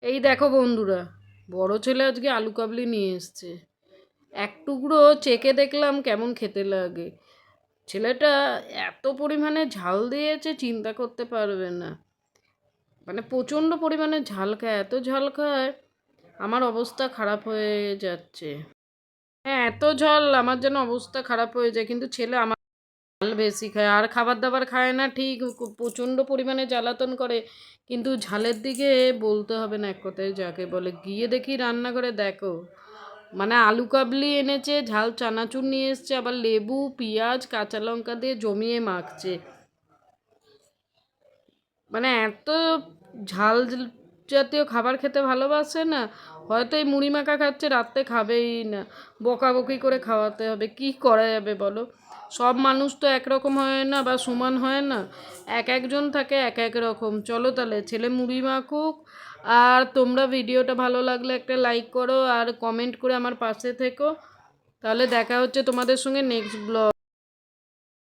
এই দেখো বন্ধুরা, বড় ছেলে আজকে আলু কাবলি নিয়ে এসছে। এক টুকরো চেকে দেখলাম কেমন খেতে লাগে। ছেলেটা এত পরিমাণে ঝাল দিয়েছে চিন্তা করতে পারবে না। মানে প্রচণ্ড পরিমাণে ঝাল খায়, এত ঝাল খায় আমার অবস্থা খারাপ হয়ে যাচ্ছে। হ্যাঁ, এত ঝাল আমার যেন অবস্থা খারাপ হয়ে যায়, কিন্তু ছেলে আমার ঝাল বেশি খায় আর খাবার দাবার খায় না ঠিক, প্রচণ্ড পরিমাণে জ্বালাতন করে। কিন্তু ঝালের দিকে বলতে হবে না, এক কথায় যাকে বলে। গিয়ে দেখি রান্নাঘরে, দেখো মানে আলু কাবলি এনেছে, ঝাল চানাচুর নিয়ে এসছে, আবার লেবু পেঁয়াজ কাঁচা লঙ্কা দিয়ে জমিয়ে মাখছে। মানে এত ঝাল জাতীয় খাবার খেতে ভালোবাসে না, হয়তো এই মুড়ি মাখা খাচ্ছে, রাত্রে খাবেই না। বকাবকি করে খাওয়াতে হবে, কি করা যাবে বলো। সব মানুষ তো একরকম হয় না বা সমান হয় না, এক একজন থাকে এক এক রকম। চলো তাহলে ছেলে মুড়ি মাখুক, আর তোমরা ভিডিওটা ভালো লাগলে একটা লাইক করো আর কমেন্ট করে আমার পাশে থেকো। তাহলে দেখা হচ্ছে তোমাদের সঙ্গে নেক্সট ব্লগ।